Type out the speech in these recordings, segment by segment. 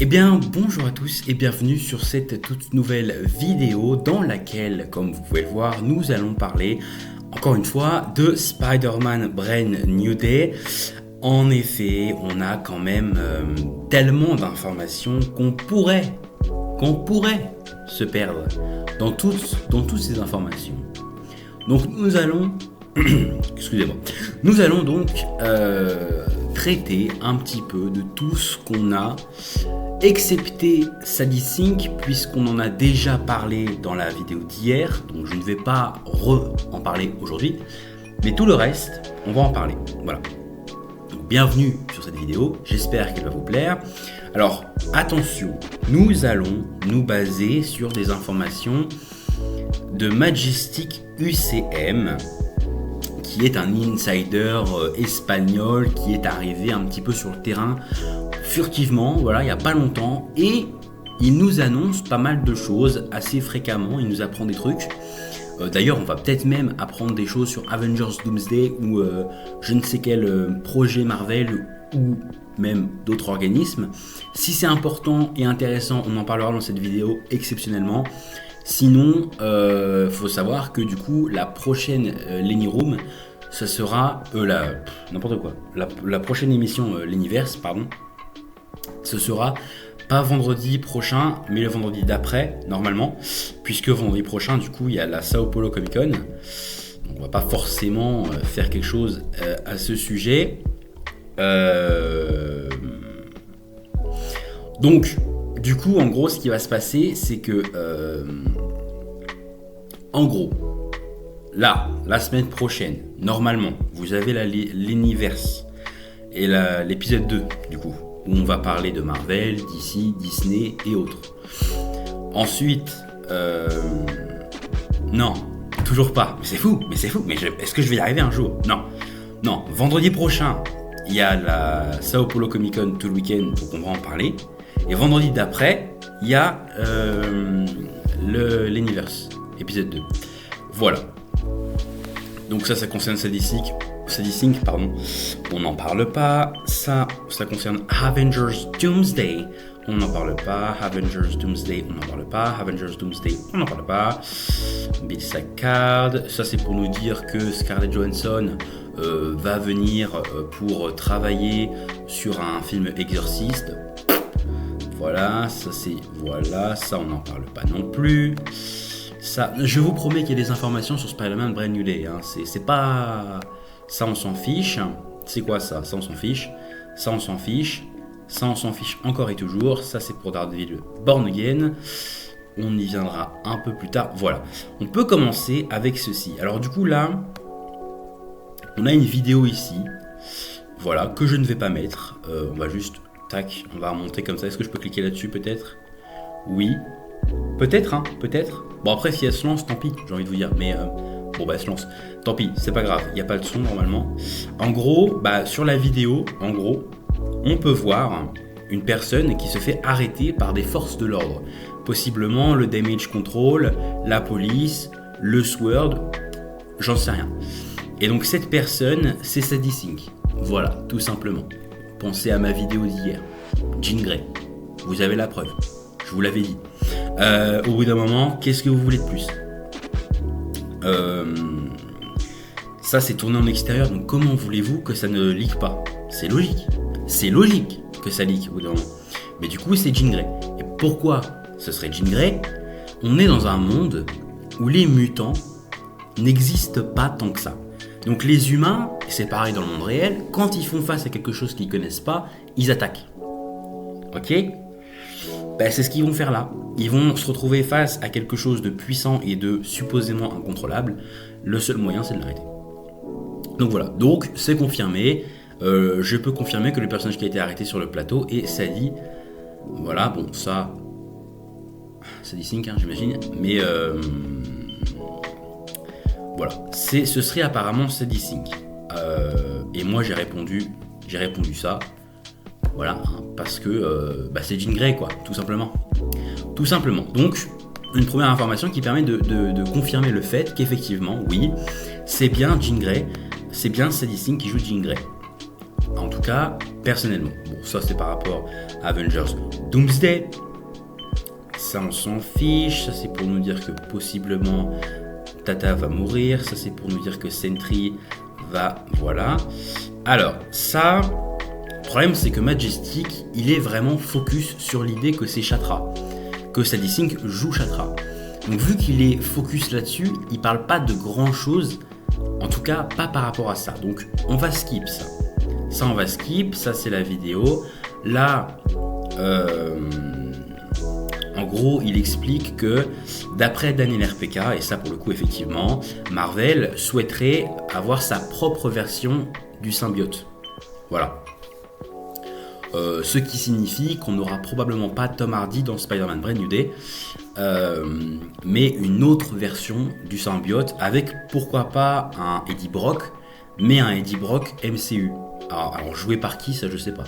Eh bien, bonjour à tous et bienvenue sur cette toute nouvelle vidéo dans laquelle, comme vous pouvez le voir, nous allons parler, encore une fois, de Spider-Man Brand New Day. En effet, on a quand même tellement d'informations qu'on pourrait se perdre dans toutes ces informations. Donc nous allons, excusez-moi, nous allons donc traiter un petit peu de tout ce qu'on a, excepté Sadie Sink, puisqu'on en a déjà parlé dans la vidéo d'hier, donc je ne vais pas en parler aujourd'hui, mais tout le reste, on va en parler. Voilà. Donc, bienvenue sur cette vidéo, j'espère qu'elle va vous plaire. Alors, attention, nous allons nous baser sur des informations de Majestic UCM, qui est un insider espagnol qui est arrivé un petit peu sur le terrain furtivement, voilà, il n'y a pas longtemps, et il nous annonce pas mal de choses assez fréquemment, il nous apprend des trucs. D'ailleurs, on va peut-être même apprendre des choses sur Avengers Doomsday ou je ne sais quel projet Marvel ou même d'autres organismes. Si c'est important et intéressant, on en parlera dans cette vidéo exceptionnellement. Sinon, faut savoir que du coup, la prochaine Lenny Room, ça sera n'importe quoi. La prochaine émission Lennyverse, pardon, ce sera pas vendredi prochain, mais le vendredi d'après, normalement, puisque vendredi prochain, du coup, il y a la Sao Paulo Comic Con. On va pas forcément faire quelque chose à ce sujet. Donc, du coup, en gros, ce qui va se passer, c'est que, en gros, là, la semaine prochaine, normalement, vous avez l'Universe et l'épisode 2, du coup, où on va parler de Marvel, DC, Disney et autres. Ensuite, non, toujours pas. Mais c'est fou, est-ce que je vais y arriver un jour? Non, vendredi prochain, il y a la Sao Paulo Comic Con tout le week-end, donc on va en parler. Et vendredi d'après, il y a l'Universe, épisode 2. Voilà. Donc ça concerne Sadie Sink, pardon. On n'en parle pas. Ça concerne Avengers Doomsday. On n'en parle pas. Avengers Doomsday, on n'en parle pas. Avengers Doomsday, on n'en parle pas. Bill Sackard. Ça, c'est pour nous dire que Scarlett Johansson va venir pour travailler sur un film Exorciste. Voilà, ça on n'en parle pas non plus. Ça, je vous promets qu'il y a des informations sur Spider-Man Brand New Day. Hein. C'est pas... Ça, on s'en fiche. C'est quoi ça? Ça, on s'en fiche. Ça, on s'en fiche. Ça, on s'en fiche encore et toujours. Ça, c'est pour Daredevil Born Again. On y viendra un peu plus tard. Voilà. On peut commencer avec ceci. Alors, du coup, là, on a une vidéo ici. Voilà, que je ne vais pas mettre. On va juste... Tac, on va remonter comme ça. Est-ce que je peux cliquer là-dessus, peut-être? Oui. Peut-être, hein, peut-être. Bon, après, si elle se lance, tant pis, j'ai envie de vous dire. Mais bon, bah, elle se lance. Tant pis, c'est pas grave. Il n'y a pas de son, normalement. En gros, sur la vidéo, on peut voir une personne qui se fait arrêter par des forces de l'ordre. Possiblement le Damage Control, la police, le SWORD, j'en sais rien. Et donc, cette personne, c'est Sadie Sink. Voilà, tout simplement. Pensez à ma vidéo d'hier. Jean Grey. Vous avez la preuve. Je vous l'avais dit. Au bout d'un moment, qu'est-ce que vous voulez de plus? Ça, c'est tourné en extérieur, donc comment voulez-vous que ça ne leak pas? C'est logique. C'est logique que ça leak au bout d'un moment. Mais du coup, c'est Jean Grey. Et pourquoi ce serait Jean Grey? On est dans un monde où les mutants n'existent pas tant que ça. Donc les humains, c'est pareil dans le monde réel, quand ils font face à quelque chose qu'ils ne connaissent pas, ils attaquent. Ok? C'est ce qu'ils vont faire là. Ils vont se retrouver face à quelque chose de puissant et de supposément incontrôlable. Le seul moyen, c'est de l'arrêter. Donc voilà. Donc c'est confirmé. Je peux confirmer que le personnage qui a été arrêté sur le plateau est Sadie. Voilà. Bon, ça, Sadie Sink, hein, j'imagine. Mais voilà. Ce serait apparemment Sadie Sink. Et moi, j'ai répondu ça. Voilà, hein, parce que c'est Jean Grey, quoi, tout simplement. Tout simplement. Donc, une première information qui permet de confirmer le fait qu'effectivement, oui, c'est bien Jean Grey, c'est bien Sadie Sink qui joue Jean Grey. En tout cas, personnellement. Bon, ça c'est par rapport à Avengers Doomsday. Ça on s'en fiche. Ça c'est pour nous dire que possiblement Tata va mourir. Ça c'est pour nous dire que Sentry va... Voilà. Alors, ça... Le problème c'est que Majestic, il est vraiment focus sur l'idée que c'est Shatra. Que Sadie Sink joue Shatra. Donc vu qu'il est focus là-dessus, il parle pas de grand chose, en tout cas pas par rapport à ça. Donc on va skip ça. Ça on va skip, ça c'est la vidéo. Là, en gros, il explique que d'après Daniel RPK, et ça pour le coup effectivement, Marvel souhaiterait avoir sa propre version du symbiote. Voilà. Ce qui signifie qu'on n'aura probablement pas Tom Hardy dans Spider-Man Brand New Day, mais une autre version du symbiote avec pourquoi pas un Eddie Brock, mais un Eddie Brock MCU. Alors joué par qui, ça je sais pas,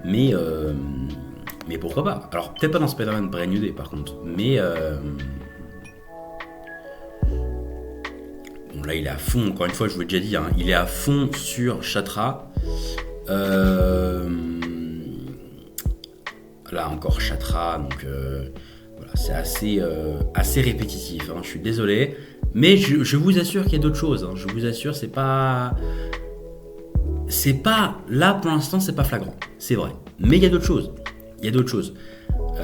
mais pourquoi pas. Alors peut-être pas dans Spider-Man Brand New Day par contre, mais bon là il est à fond, encore une fois je vous l'ai déjà dit, hein, il est à fond sur Shatra. Là encore Shatra, donc voilà, c'est assez répétitif, hein, je suis désolé, mais je vous assure qu'il y a d'autres choses, hein, je vous assure, c'est pas là pour l'instant c'est pas flagrant, c'est vrai, mais il y a d'autres choses,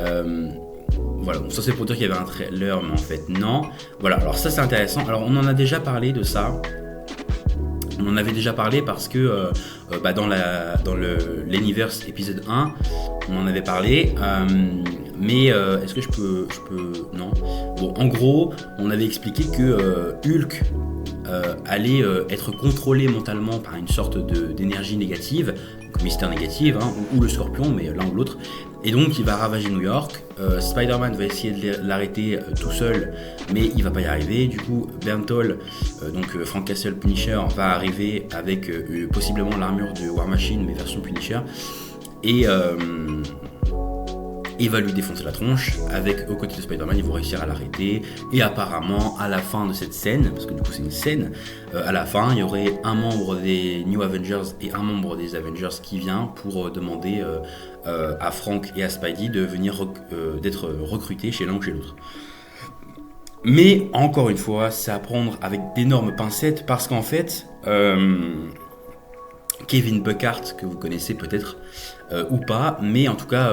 voilà, bon, ça c'est pour dire qu'il y avait un trailer, mais en fait non, voilà, alors ça c'est intéressant, alors on en a déjà parlé de ça. On en avait déjà parlé parce que dans l'Universe épisode 1, on en avait parlé, mais est-ce que je peux... Non. Bon, en gros, on avait expliqué que Hulk allait être contrôlé mentalement par une sorte d'énergie négative, donc mystère négative, hein, ou le Scorpion, mais l'un ou l'autre. Et donc il va ravager New York, Spider-Man va essayer de l'arrêter tout seul, mais il va pas y arriver. Du coup, Bernthal, donc Frank Castle Punisher, va arriver avec possiblement l'armure de War Machine, mais version Punisher, et il va lui défoncer la tronche. Avec aux côtés de Spider-Man, ils vont réussir à l'arrêter. Et apparemment, à la fin de cette scène, parce que du coup c'est une scène, à la fin, il y aurait un membre des New Avengers et un membre des Avengers qui vient pour demander à Frank et à Spidey de venir d'être recrutés chez l'un ou chez l'autre. Mais encore une fois, c'est à prendre avec d'énormes pincettes parce qu'en fait, Kevin Buckhart, que vous connaissez peut-être ou pas, mais en tout cas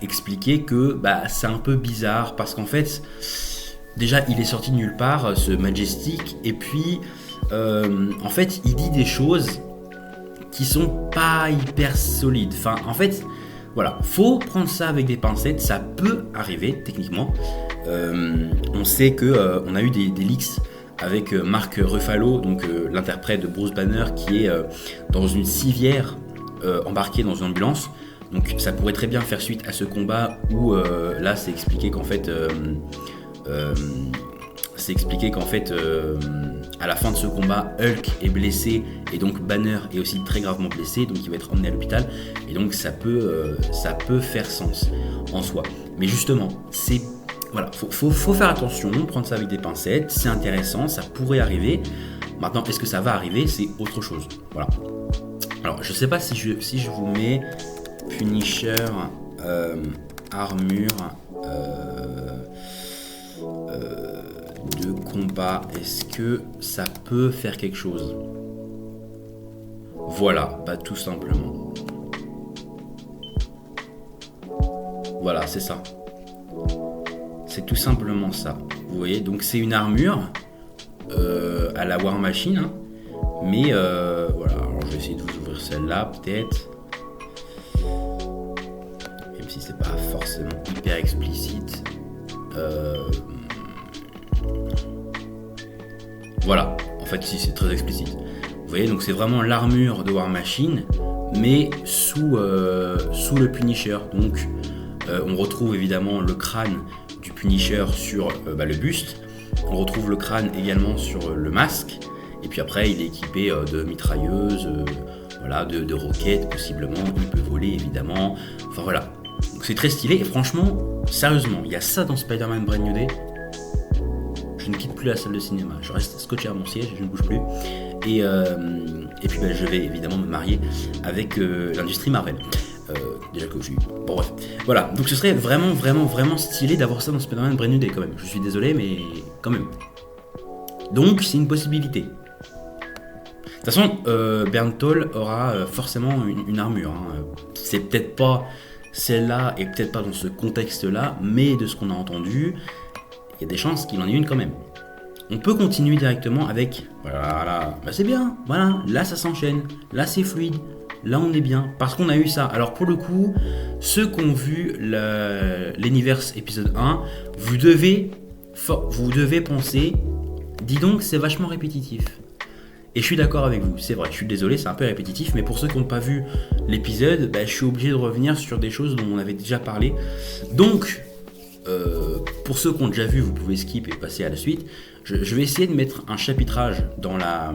expliquer que c'est un peu bizarre parce qu'en fait, déjà il est sorti de nulle part, ce Majestic, et puis en fait il dit des choses qui sont pas hyper solides. Enfin, en fait, voilà, faut prendre ça avec des pincettes, ça peut arriver techniquement. On sait que on a eu des leaks avec Mark Ruffalo, donc l'interprète de Bruce Banner, qui est dans une civière embarqué dans une ambulance. Donc ça pourrait très bien faire suite à ce combat où là c'est expliqué qu'en fait à la fin de ce combat, Hulk est blessé et donc Banner est aussi très gravement blessé, donc il va être emmené à l'hôpital, et donc ça peut faire sens en soi. Mais justement, voilà, faut faire attention, prendre ça avec des pincettes, c'est intéressant, ça pourrait arriver. Maintenant, est-ce que ça va arriver, c'est autre chose. Voilà. Alors, je sais pas si je vous mets Punisher, armure de combat, est-ce que ça peut faire quelque chose? Voilà, tout simplement. Voilà, c'est ça. C'est tout simplement ça. Vous voyez, donc c'est une armure à la War Machine, hein, mais voilà. Alors je vais essayer de vous ouvrir celle-là, peut-être, même si c'est pas forcément hyper explicite. Voilà. En fait, si, c'est très explicite. Vous voyez, donc c'est vraiment l'armure de War Machine, mais sous le Punisher. Donc on retrouve évidemment le crâne du Punisher sur le buste, on retrouve le crâne également sur le masque, et puis après il est équipé de mitrailleuses, voilà, de roquettes possiblement, il peut voler évidemment, enfin voilà, donc c'est très stylé, et franchement, sérieusement, il y a ça dans Spider-Man Brand New Day, je ne quitte plus la salle de cinéma, je reste scotché à mon siège et je ne bouge plus, et puis je vais évidemment me marier avec l'industrie Marvel. Déjà que je suis... Bon bref, voilà, donc ce serait vraiment stylé d'avoir ça dans Spider-Man Brand New Day quand même. Je suis désolé, mais quand même. Donc c'est une possibilité. De toute façon, Bernthal aura forcément une armure. Hein. C'est peut-être pas celle-là et peut-être pas dans ce contexte-là, mais de ce qu'on a entendu, il y a des chances qu'il en ait une quand même. On peut continuer directement avec... Voilà, bah c'est bien, voilà, là ça s'enchaîne, là c'est fluide, là on est bien, parce qu'on a eu ça. Alors pour le coup, ceux qui ont vu l'Universe épisode 1, vous devez penser, dis donc c'est vachement répétitif. Et je suis d'accord avec vous, c'est vrai, je suis désolé, c'est un peu répétitif, mais pour ceux qui n'ont pas vu l'épisode, bah, je suis obligé de revenir sur des choses dont on avait déjà parlé. Donc, pour ceux qui ont déjà vu, vous pouvez skip et passer à la suite. Je vais essayer de mettre un chapitrage dans la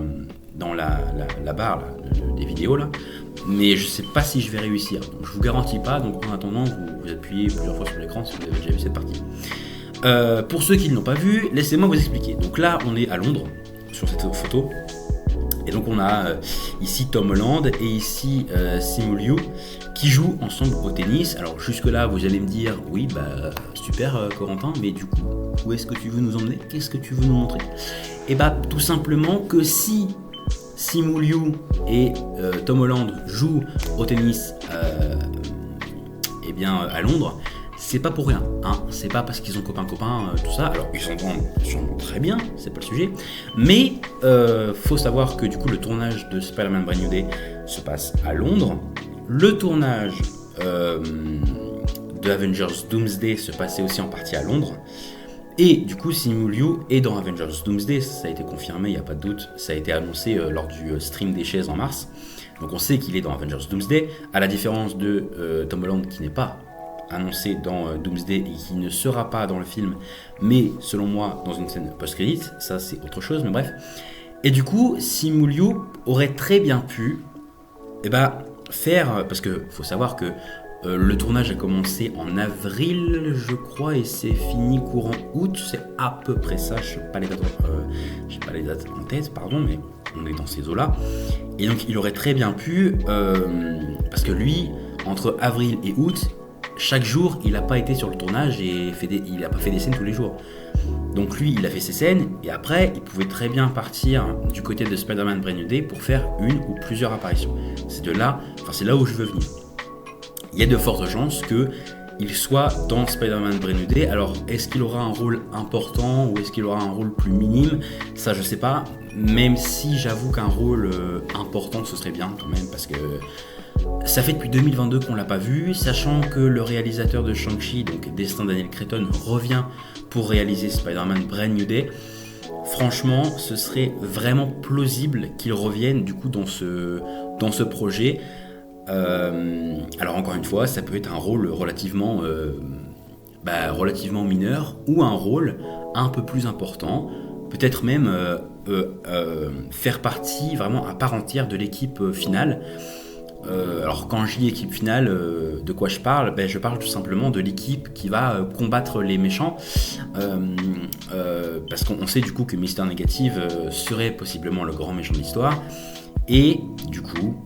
barre là, des vidéos, là, mais je ne sais pas si je vais réussir. Donc, je ne vous garantis pas, donc en attendant, vous appuyez plusieurs fois sur l'écran si vous avez déjà vu cette partie. Pour ceux qui ne l'ont pas vu, laissez-moi vous expliquer. Donc là, on est à Londres, sur cette photo. Et donc on a ici Tom Holland et ici Simu Liu qui jouent ensemble au tennis. Alors jusque là vous allez me dire oui bah super Corentin, mais du coup où est-ce que tu veux nous emmener? Qu'est-ce que tu veux nous montrer? Et bah tout simplement que si Simu Liu et Tom Holland jouent au tennis à Londres, c'est pas pour rien, hein. C'est pas parce qu'ils sont copains, tout ça. Alors ils s'entendent très bien, c'est pas le sujet. Mais faut savoir que du coup le tournage de Spider-Man Brand New Day se passe à Londres. Le tournage de Avengers Doomsday se passait aussi en partie à Londres. Et du coup Simu Liu est dans Avengers Doomsday, ça a été confirmé, il n'y a pas de doute. Ça a été annoncé lors du stream des chaises en mars. Donc on sait qu'il est dans Avengers Doomsday, à la différence de Tom Holland qui n'est pas annoncé dans Doomsday et qui ne sera pas dans le film, mais selon moi dans une scène post-credit, ça c'est autre chose, mais bref. Et du coup, Simu Liu aurait très bien pu faire, parce que faut savoir que le tournage a commencé en avril, je crois, et c'est fini courant août, c'est à peu près ça, je n'ai pas les dates en tête, pardon, mais on est dans ces eaux-là. Et donc il aurait très bien pu, parce que lui, entre avril et août, chaque jour, il n'a pas été sur le tournage et il n'a pas fait des scènes tous les jours. Donc lui, il a fait ses scènes et après, il pouvait très bien partir du côté de Spider-Man Brand New Day pour faire une ou plusieurs apparitions. C'est là où je veux venir. Il y a de fortes chances qu'il soit dans Spider-Man Brand New Day. Alors, est-ce qu'il aura un rôle important ou est-ce qu'il aura un rôle plus minime? Ça, je sais pas. Même si j'avoue qu'un rôle important, ce serait bien quand même parce que ça fait depuis 2022 qu'on l'a pas vu, sachant que le réalisateur de Shang-Chi, donc Destin Daniel Cretton, revient pour réaliser Spider-Man Brand New Day. Franchement, ce serait vraiment plausible qu'il revienne du coup dans ce projet. Alors encore une fois, ça peut être un rôle relativement mineur ou un rôle un peu plus important, peut-être même faire partie vraiment à part entière de l'équipe finale. Alors quand je dis équipe finale, de quoi je parle? Je parle tout simplement de l'équipe qui va combattre les méchants, parce qu'on sait du coup que Mister Negative serait possiblement le grand méchant de l'histoire, et du coup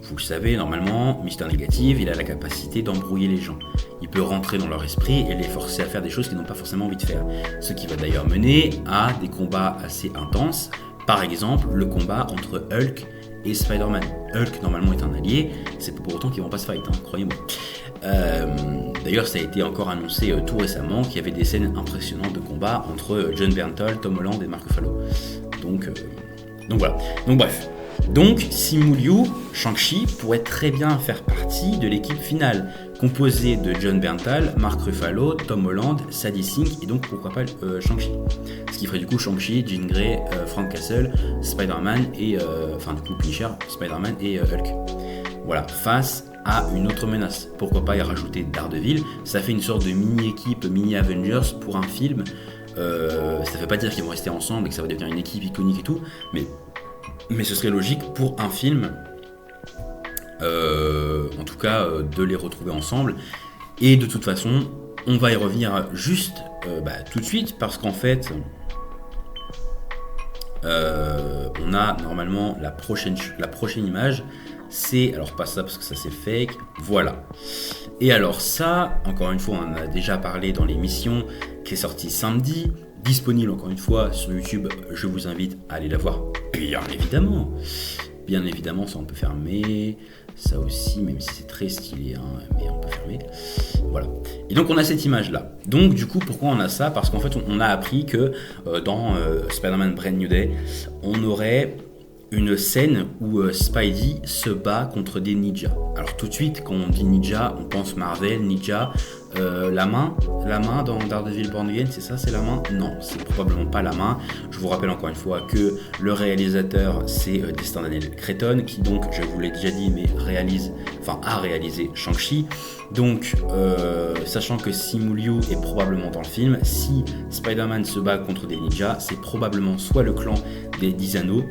vous le savez, normalement Mister Negative, il a la capacité d'embrouiller les gens. Il peut rentrer dans leur esprit et les forcer à faire des choses qu'ils n'ont pas forcément envie de faire, ce qui va d'ailleurs mener à des combats assez intenses. Par exemple, le combat entre Hulk et Spider-Man. Hulk, normalement, est un allié, c'est pas pour autant qu'ils vont pas se fight, hein, croyez-moi. D'ailleurs, ça a été encore annoncé tout récemment qu'il y avait des scènes impressionnantes de combat entre John Bernthal, Tom Holland et Mark Ruffalo. Donc voilà. Donc bref. Donc, Simu Liu, Shang-Chi, pourrait très bien faire partie de l'équipe finale, composée de John Bernthal, Mark Ruffalo, Tom Holland, Sadie Sink et donc pourquoi pas Shang-Chi. Ce qui ferait du coup Shang-Chi, Jean Grey, Frank Castle, Spider-Man et Punisher, Spider-Man et Hulk. Voilà, face à une autre menace. Pourquoi pas y rajouter Daredevil? Ça fait une sorte de mini-équipe, mini-Avengers pour un film. Ça veut pas dire qu'ils vont rester ensemble et que ça va devenir une équipe iconique et tout, mais ce serait logique pour un film, en tout cas, de les retrouver ensemble. Et de toute façon, on va y revenir juste tout de suite, parce qu'en fait, on a normalement la prochaine image. C'est, alors pas ça parce que ça c'est fake, voilà. Et alors ça, encore une fois, on en a déjà parlé dans l'émission qui est sortie samedi, disponible encore une fois sur YouTube, je vous invite à aller la voir, bien évidemment. Bien évidemment, ça on peut fermer, ça aussi, même si c'est très stylé, hein, mais on peut fermer. Voilà. Et donc on a cette image là. Donc du coup, pourquoi on a ça? Parce qu'en fait, on a appris que dans Spider-Man Brand New Day, on aurait une scène où Spidey se bat contre des ninjas. Alors tout de suite, quand on dit ninja, on pense Marvel, ninja, la main dans Daredevil Born Again, c'est ça, c'est la main? Non, c'est probablement pas la main. Je vous rappelle encore une fois que le réalisateur, c'est Destin Daniel Cretton, qui donc, je vous l'ai déjà dit, mais a réalisé Shang-Chi. Donc, sachant que Simu Liu est probablement dans le film, si Spider-Man se bat contre des ninjas, c'est probablement soit le clan des 10 anneaux,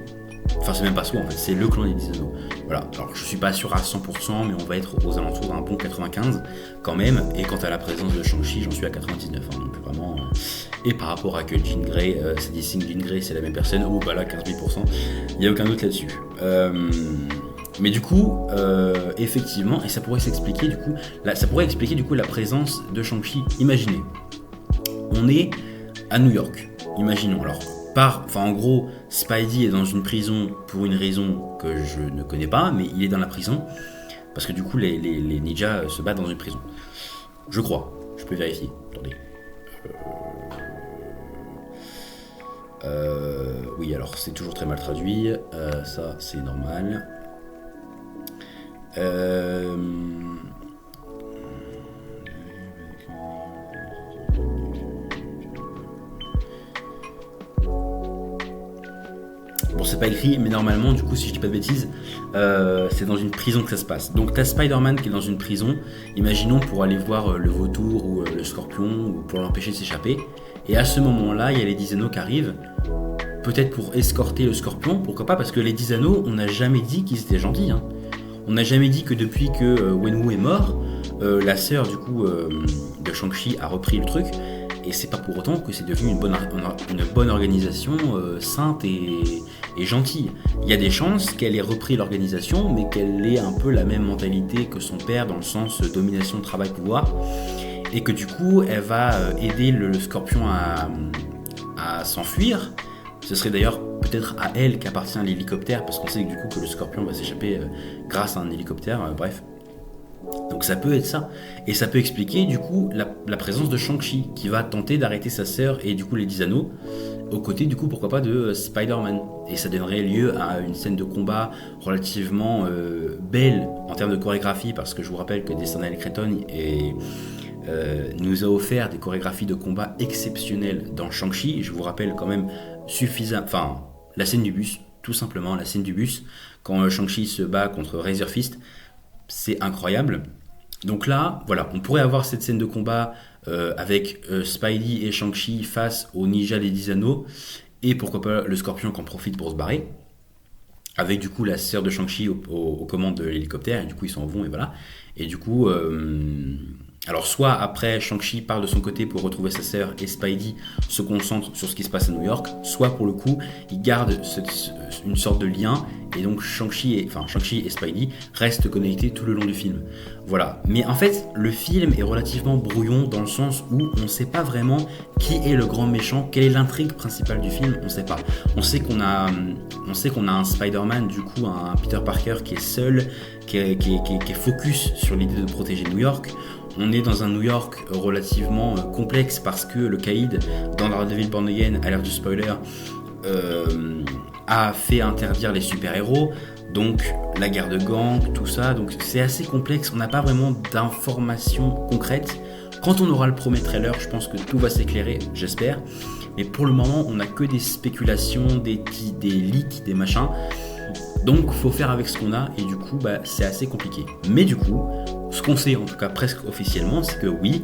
enfin c'est même pas soi en fait, c'est le clan des 10 anneaux. Voilà, alors je suis pas sûr à 100%, mais on va être aux alentours d'un bon 95 quand même, et quant à la présence de Shang-Chi, j'en suis à 99, hein, donc vraiment... Et par rapport à que Jean Grey, c'est dit Jean Grey c'est la même personne, oh bah là 15 000%, il n'y a aucun doute là-dessus. Mais du coup, effectivement, et ça pourrait expliquer du coup la présence de Shang-Chi. Imaginez, on est à New York, imaginons alors. En gros, Spidey est dans une prison pour une raison que je ne connais pas, mais il est dans la prison parce que du coup les ninjas se battent dans une prison. Je crois, je peux vérifier. Attendez. Oui, alors c'est toujours très mal traduit, ça c'est normal. Bon, c'est pas écrit, mais normalement, du coup, si je dis pas de bêtises, c'est dans une prison que ça se passe. Donc, t'as Spider-Man qui est dans une prison, imaginons pour aller voir le vautour ou le scorpion, ou pour l'empêcher de s'échapper. Et à ce moment-là, il y a les 10 anneaux qui arrivent, peut-être pour escorter le scorpion, pourquoi pas, parce que les 10 anneaux, on n'a jamais dit qu'ils étaient gentils. Hein. On n'a jamais dit que depuis que Wenwu est mort, la sœur, du coup, de Shang-Chi a repris le truc. Et c'est pas pour autant que c'est devenu une bonne organisation sainte et gentille. Il y a des chances qu'elle ait repris l'organisation, mais qu'elle ait un peu la même mentalité que son père dans le sens domination, travail, pouvoir. Et que du coup, elle va aider le scorpion à s'enfuir. Ce serait d'ailleurs peut-être à elle qu'appartient l'hélicoptère, parce qu'on sait que du coup que le scorpion va s'échapper grâce à un hélicoptère, bref. Donc ça peut être ça. Et ça peut expliquer du coup la présence de Shang-Chi qui va tenter d'arrêter sa sœur et du coup les 10 anneaux aux côtés du coup pourquoi pas de Spider-Man. Et ça donnerait lieu à une scène de combat relativement belle en termes de chorégraphie, parce que je vous rappelle que Destin Daniel Cretton nous a offert des chorégraphies de combat exceptionnelles dans Shang-Chi. Je vous rappelle quand même la scène du bus, tout simplement la scène du bus quand Shang-Chi se bat contre Razor Fist. C'est incroyable. Donc là, voilà, on pourrait avoir cette scène de combat avec Spidey et Shang-Chi face au ninja des 10 anneaux, et pourquoi pas le scorpion qui en profite pour se barrer, avec du coup la sœur de Shang-Chi aux commandes de l'hélicoptère, et du coup ils s'en vont, et voilà. Et du coup, alors soit après Shang-Chi part de son côté pour retrouver sa sœur et Spidey se concentre sur ce qui se passe à New York, soit pour le coup il garde une sorte de lien, et donc Shang-Chi et Spidey restent connectés tout le long du film. Voilà. Mais en fait, le film est relativement brouillon dans le sens où on ne sait pas vraiment qui est le grand méchant, quelle est l'intrigue principale du film, on ne sait pas. On sait qu'on a un Spider-Man, du coup un Peter Parker qui est seul, qui est focus sur l'idée de protéger New York. On est dans un New York relativement complexe parce que le caïd dans Daredevil Born Again, à l'ère du spoiler, a fait interdire les super-héros, donc la guerre de gang, tout ça, donc c'est assez complexe, on n'a pas vraiment d'informations concrètes. Quand on aura le premier trailer, je pense que tout va s'éclairer, j'espère, mais pour le moment, on n'a que des spéculations, des leaks, des machins, donc faut faire avec ce qu'on a, et du coup, c'est assez compliqué. Mais du coup, ce qu'on sait, en tout cas presque officiellement, c'est que oui,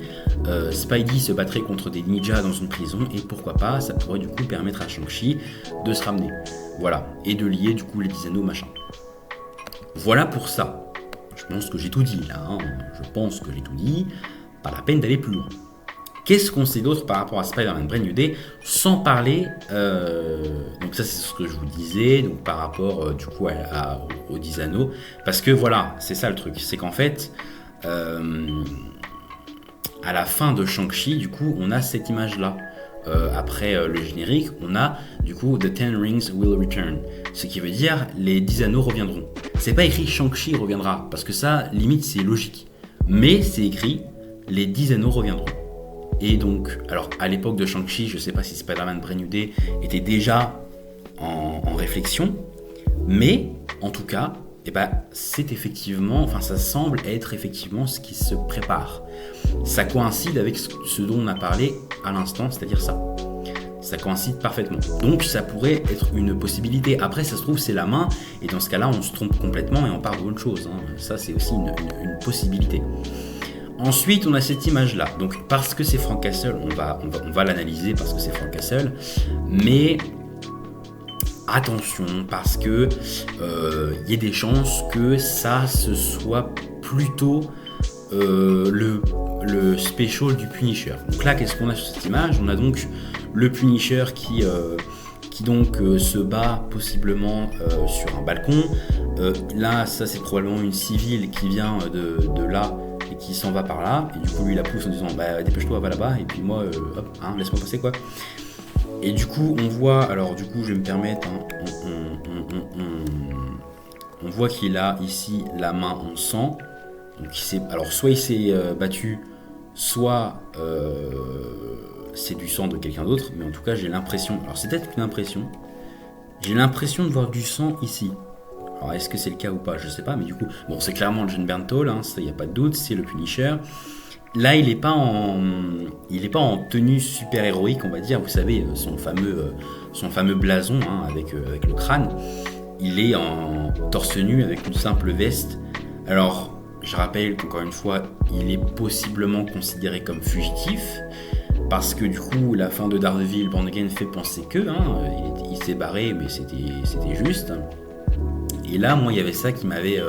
Spidey se battrait contre des ninjas dans une prison, et pourquoi pas, ça pourrait du coup permettre à Shang-Chi de se ramener. Voilà, et de lier du coup les 10 anneaux, machin. Voilà pour ça. Je pense que j'ai tout dit là, hein. Je pense que j'ai tout dit. Pas la peine d'aller plus loin. Qu'est-ce qu'on sait d'autre par rapport à Spider-Man Brand New Day, sans parler, donc ça c'est ce que je vous disais, donc par rapport du coup aux 10 anneaux, parce que voilà, c'est ça le truc, c'est qu'en fait, à la fin de Shang-Chi, du coup, on a cette image-là. Après le générique, on a du coup The Ten Rings will return, ce qui veut dire les 10 anneaux reviendront. C'est pas écrit Shang-Chi reviendra, parce que ça, limite, c'est logique. Mais c'est écrit les 10 anneaux reviendront. Et donc, alors à l'époque de Shang-Chi, je sais pas si Spider-Man Brand New Day était déjà en réflexion, mais en tout cas, c'est effectivement, enfin ça semble être effectivement ce qui se prépare. Ça coïncide avec ce dont on a parlé à l'instant, c'est-à-dire ça. Ça coïncide parfaitement. Donc ça pourrait être une possibilité. Après, ça se trouve, c'est la main, et dans ce cas-là, on se trompe complètement et on parle d'autre chose. Ça, c'est aussi une possibilité. Ensuite, on a cette image-là. Donc, parce que c'est Frank Castle, on va l'analyser parce que c'est Frank Castle. Mais attention, parce que y a des chances que ça ce soit plutôt le special du Punisher. Donc là, qu'est-ce qu'on a sur cette image? On a donc le Punisher qui donc se bat possiblement sur un balcon. Là, ça c'est probablement une civile qui vient de là et qui s'en va par là. Et du coup, lui la pousse en disant dépêche-toi, va là-bas. Et puis moi, laisse-moi passer quoi. Et du coup, on voit, alors du coup, je vais me permettre, on voit qu'il a ici la main en sang. Donc, soit il s'est battu, soit c'est du sang de quelqu'un d'autre, mais en tout cas, j'ai l'impression, alors c'est peut-être une impression, j'ai l'impression de voir du sang ici. Alors, est-ce que c'est le cas ou pas? Je sais pas, mais du coup, bon, c'est clairement Jon Bernthal, ça, il n'y a pas de doute, c'est le Punisher. Là, il n'est pas en tenue super héroïque, on va dire. Vous savez, son fameux blason avec le crâne. Il est en torse nu avec une simple veste. Alors, je rappelle qu'encore une fois, il est possiblement considéré comme fugitif. Parce que du coup, la fin de Daredevil Born Again fait penser que il s'est barré, mais c'était juste. Et là, moi, il y avait ça qui m'avait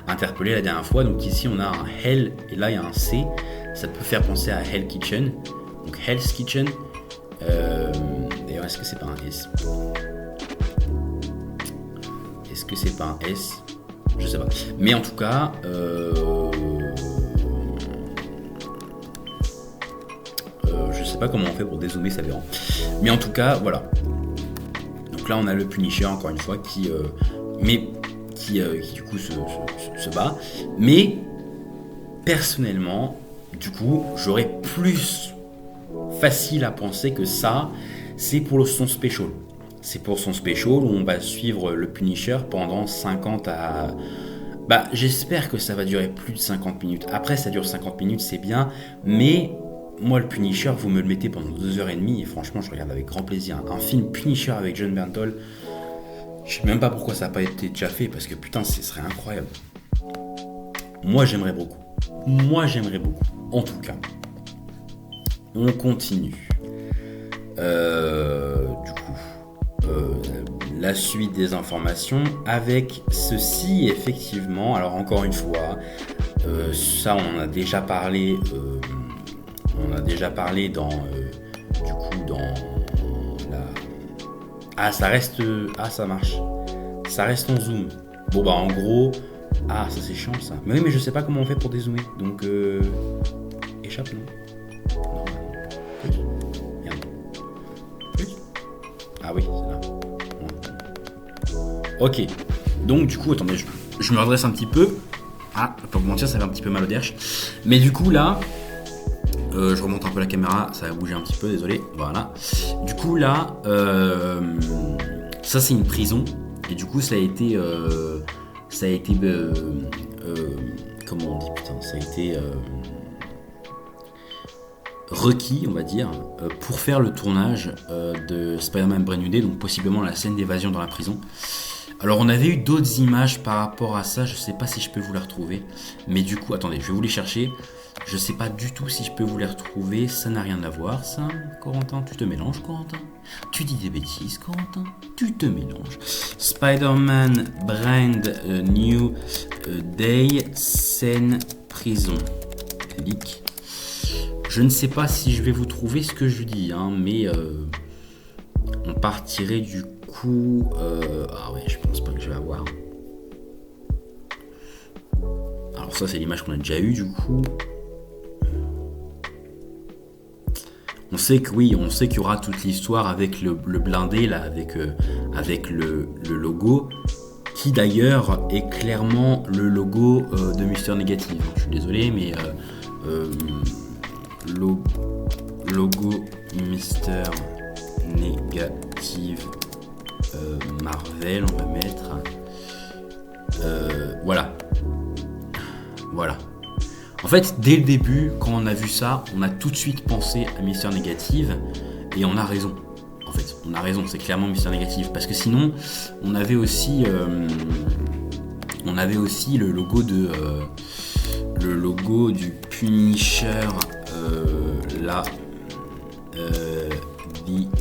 interpellé la dernière fois. Donc ici, on a un Hell, et là, il y a un C. Ça peut faire penser à Hell Kitchen. Donc Hell's Kitchen. D'ailleurs, est-ce que c'est pas un S? Est-ce que c'est pas un S? Je sais pas. Mais en tout cas, je sais pas comment on fait pour dézoomer, ça verra. Mais en tout cas, voilà. Donc là, on a le Punisher, encore une fois, qui du coup se bat. Mais personnellement, du coup, j'aurais plus facile à penser que ça, c'est pour son special. C'est pour son special où on va suivre le Punisher pendant 50 à... j'espère que ça va durer plus de 50 minutes. Après, ça dure 50 minutes, c'est bien. Mais moi, le Punisher, vous me le mettez pendant 2h30 et franchement, je regarde avec grand plaisir. Un film Punisher avec Jon Bernthal, je sais même pas pourquoi ça n'a pas été déjà fait parce que putain, ce serait incroyable. Moi, j'aimerais beaucoup. En tout cas. On continue. Du coup, la suite des informations avec ceci, effectivement. Alors, encore une fois, ça, on en a déjà parlé. Dans la... Ah, ça reste... Ah, ça marche. Ça reste en zoom. Bon, en gros... Ah, ça c'est chiant ça. Mais oui, mais je sais pas comment on fait pour dézoomer. Donc, échappe, non? Non. Plus. Merde. Plus. Ah oui, c'est là. Ok. Donc, du coup, attendez, je me redresse un petit peu. Ah, pour vous mentir, ça fait un petit peu mal au derche. Mais du coup, là, je remonte un peu la caméra, ça va bouger un petit peu, désolé. Voilà. Du coup, là, ça c'est une prison. Et du coup, ça a été comment on dit, putain, ça a été requis, on va dire, pour faire le tournage de Spider-Man Brand New Day, donc possiblement la scène d'évasion dans la prison. Alors on avait eu d'autres images par rapport à ça, je sais pas si je peux vous les retrouver, mais du coup, attendez, je vais vous les chercher. Je sais pas du tout si je peux vous les retrouver, ça n'a rien à voir ça, Corentin, tu te mélanges Corentin. Tu dis des bêtises Corentin, tu te mélanges. Spider-Man Brand New Day, scène prison. Clic. je ne sais pas si je vais vous trouver ce que je dis, hein, mais on partirait du coup... ah ouais, je pense pas que je vais avoir. Alors ça, c'est l'image qu'on a déjà eue du coup. On sait que oui, on sait qu'il y aura toute l'histoire avec le blindé, là, avec le logo, qui d'ailleurs est clairement le logo de Mister Négative. Je suis désolé, mais logo Mister Négative Marvel, on va mettre. Voilà. En fait, dès le début, quand on a vu ça, on a tout de suite pensé à Mister Négative, et on a raison. En fait, on a raison, c'est clairement Mister Négative, parce que sinon, on avait aussi le logo du Punisher, là,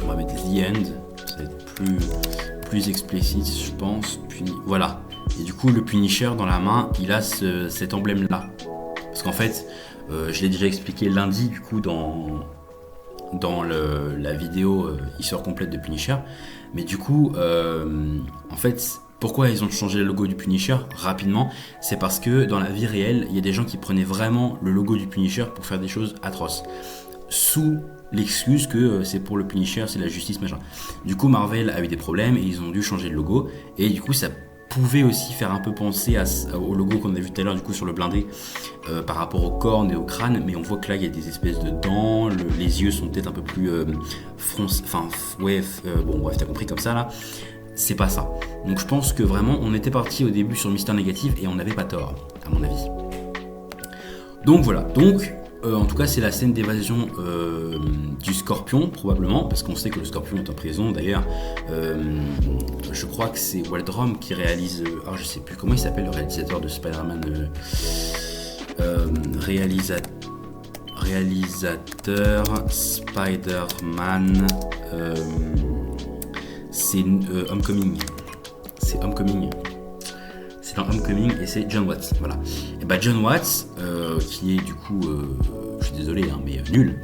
on va mettre The End, ça va être plus explicite, je pense. Puis voilà. Et du coup, le Punisher dans la main, il a cet emblème-là. Parce qu'en fait, je l'ai déjà expliqué lundi, du coup, dans la vidéo histoire complète de Punisher. Mais du coup, en fait, pourquoi ils ont changé le logo du Punisher rapidement ? C'est parce que dans la vie réelle, il y a des gens qui prenaient vraiment le logo du Punisher pour faire des choses atroces. Sous l'excuse que c'est pour le Punisher, c'est la justice, machin. Du coup, Marvel a eu des problèmes et ils ont dû changer le logo. Et du coup, ça pouvait aussi faire un peu penser au logo qu'on a vu tout à l'heure, du coup, sur le blindé, par rapport aux cornes et au crâne. Mais on voit que là, il y a des espèces de dents. Les yeux sont peut-être un peu plus froncés. Enfin, ouais, bon, bref, t'as compris comme ça, là. C'est pas ça. Donc, je pense que vraiment, on était parti au début sur Mister Négative et on n'avait pas tort, à mon avis. Donc, voilà. Donc... en tout cas, c'est la scène d'évasion du Scorpion, probablement, parce qu'on sait que le Scorpion est en prison. D'ailleurs, je crois que c'est Waldron qui réalise... je sais plus comment il s'appelle, le réalisateur de Spider-Man. Réalisateur Spider-Man... c'est Homecoming. C'est Homecoming. C'est dans Homecoming et c'est John Watts, voilà. Et bah John Watts, qui est du coup, je suis désolé, hein, mais nul,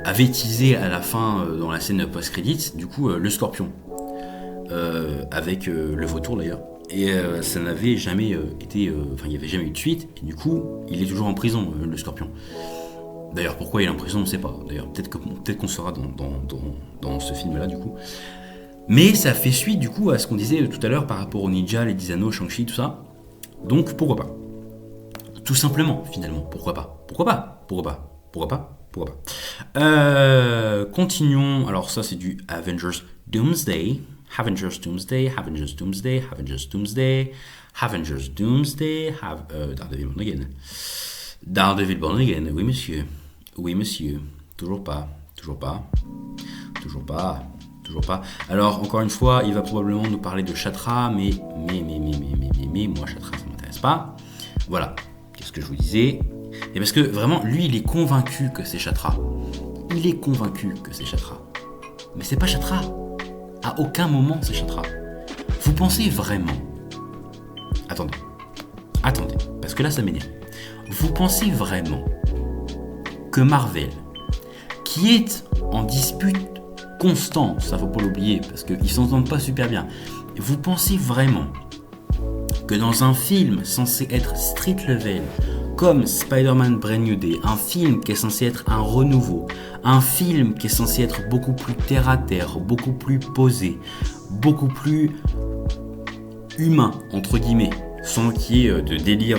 avait teasé à la fin, dans la scène post-credits, du coup, le Scorpion, avec le vautour d'ailleurs. Et ça n'avait jamais été, il n'y avait jamais eu de suite, et du coup, il est toujours en prison, le Scorpion. D'ailleurs, pourquoi il est en prison, on ne sait pas. D'ailleurs, peut-être qu'on saura dans ce film-là, du coup. Mais ça fait suite du coup à ce qu'on disait tout à l'heure par rapport aux ninjas, les 10 anneaux, Shang-Chi, tout ça. Donc pourquoi pas ? Tout simplement, finalement, pourquoi pas ? Continuons, alors ça c'est du Avengers Doomsday, Daredevil Born Again, oui monsieur, toujours pas. Alors, encore une fois, il va probablement nous parler de Chatra, mais moi, Chatra, ça ne m'intéresse pas. Voilà, qu'est-ce que je vous disais ? Et parce que vraiment, lui, il est convaincu que c'est Chatra. Mais c'est pas Chatra. À aucun moment, c'est Chatra. Vous pensez vraiment... Attendez, parce que là, ça m'énerve. Vous pensez vraiment que Marvel, qui est en dispute constant, ça faut pas l'oublier parce qu'ils s'entendent pas super bien. Vous pensez vraiment que dans un film censé être street level comme Spider-Man Brand New Day, un film qui est censé être un renouveau, un film qui est censé être beaucoup plus terre à terre, beaucoup plus posé, beaucoup plus humain entre guillemets, sans qu'il y ait de délire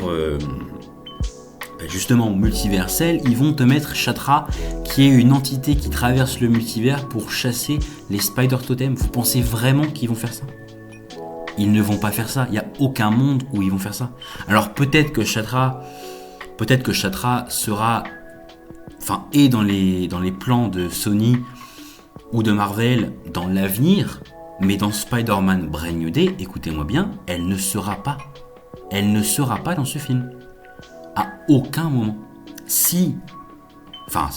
justement multiversel, ils vont te mettre Chatra, qui est une entité qui traverse le multivers pour chasser les Spider-Totems. Vous pensez vraiment qu'ils vont faire ça ? Ils ne vont pas faire ça. Il n'y a aucun monde où ils vont faire ça. Alors peut-être que Chatra sera, est dans les plans de Sony ou de Marvel dans l'avenir, mais dans Spider-Man Brand New Day, écoutez-moi bien, elle ne sera pas dans ce film. À aucun moment. C'est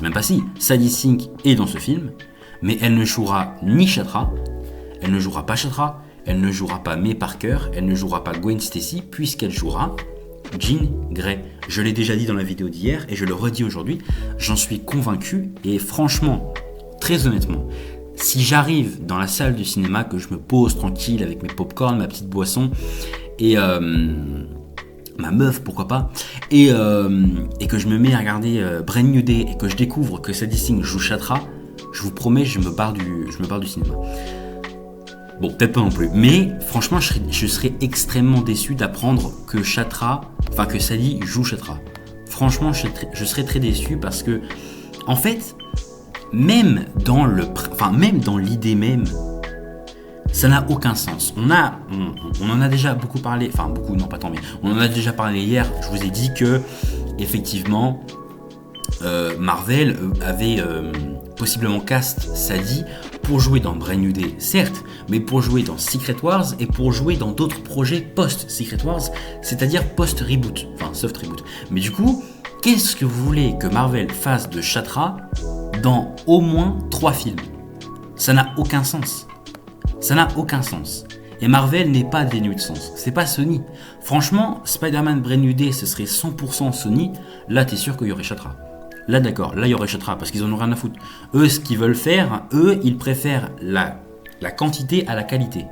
même pas si, Sadie Sink est dans ce film, mais elle ne jouera ni Chatra, elle ne jouera pas Chatra, elle ne jouera pas May Parker, elle ne jouera pas Gwen Stacy, puisqu'elle jouera Jean Grey. Je l'ai déjà dit dans la vidéo d'hier et je le redis aujourd'hui, j'en suis convaincu et franchement, très honnêtement, si j'arrive dans la salle du cinéma, que je me pose tranquille avec mes popcorn, ma petite boisson et ma meuf pourquoi pas, et que je me mets à regarder Brand New Day et que je découvre que Sadie Sink joue Chatra, je vous promets, je me barre du cinéma. Bon, peut-être pas non plus, mais franchement, je serais extrêmement déçu d'apprendre que que Sadie joue Chatra. Franchement, je serais très déçu parce que, en fait, même dans l'idée même, ça n'a aucun sens. On en a déjà beaucoup parlé, enfin beaucoup, non pas tant, mais on en a déjà parlé hier. Je vous ai dit que, effectivement, Marvel avait possiblement cast Sadie pour jouer dans Brand New Day, certes, mais pour jouer dans Secret Wars et pour jouer dans d'autres projets post-Secret Wars, c'est-à-dire post-reboot, enfin soft reboot. Mais du coup, qu'est-ce que vous voulez que Marvel fasse de Chatra dans au moins 3 films? Ça n'a aucun sens. Ça n'a aucun sens. Et Marvel n'est pas dénué de sens. C'est pas Sony. Franchement, Spider-Man Brand New Day, ce serait 100% Sony. Là, t'es sûr qu'il y aurait Chatra. Là, d'accord. Là, il y aurait Chatra parce qu'ils en ont rien à foutre. Eux, ce qu'ils veulent faire, ils préfèrent la quantité à la qualité.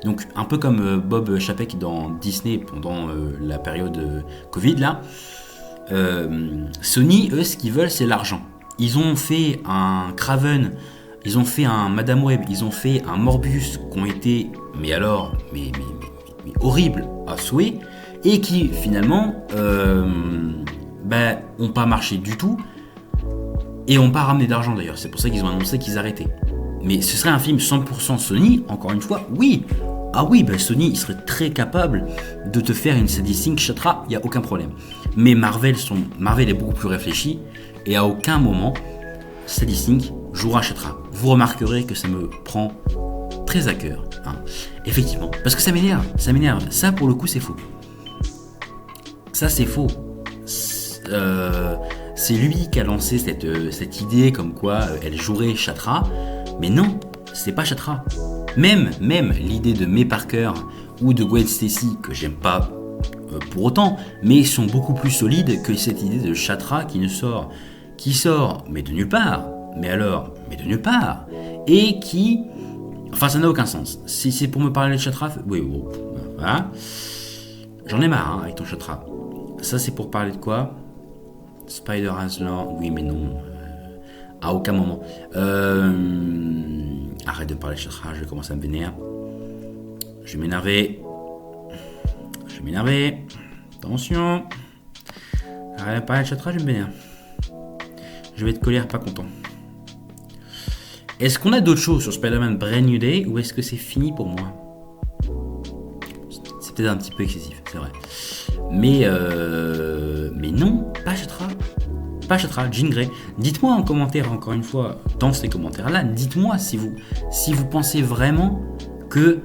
Donc, un peu comme Bob Chapek dans Disney pendant la période Covid, là. Sony, eux, ce qu'ils veulent, c'est l'argent. Ils ont fait un Kraven, ils ont fait un Madame Web, ils ont fait un Morbius qui ont été, mais horribles à souhait, et qui finalement ont pas marché du tout, et ont pas ramené d'argent d'ailleurs. C'est pour ça qu'ils ont annoncé qu'ils arrêtaient. Mais ce serait un film 100% Sony, encore une fois, oui. Ah oui, Sony, il serait très capable de te faire une Sadie Sink Chatra, il n'y a aucun problème. Mais Marvel est beaucoup plus réfléchi, et à aucun moment, Sadie Sink jouera Chatra. Vous remarquerez que ça me prend très à cœur, hein. Effectivement, parce que ça m'énerve. Ça, pour le coup, c'est faux. Ça, c'est faux. C'est lui qui a lancé cette idée comme quoi elle jouerait Chatra, mais non, c'est pas Chatra. Même l'idée de May Parker ou de Gwen Stacy, que j'aime pas pour autant, mais sont beaucoup plus solides que cette idée de Chatra qui sort, mais de nulle part, mais de nulle part, et qui, enfin ça n'a aucun sens. Si c'est pour me parler de Chatra, oui, bon, voilà. J'en ai marre avec ton Chatra. Ça c'est pour parler de quoi? Spider-Aslan, oui mais non, à aucun moment. Arrête de parler de Chatra, je vais commencer à me vénérer. Je vais m'énerver. Attention. Arrête de parler de Chatra, je vais me vénérer. Je vais être colère, pas content. Est-ce qu'on a d'autres choses sur Spider-Man Brand New Day ou est-ce que c'est fini pour moi? C'est peut-être un petit peu excessif, c'est vrai. Mais non, pas Chatra, Jean Grey. Dites-moi en commentaire, encore une fois, dans ces commentaires-là, dites-moi si vous pensez vraiment que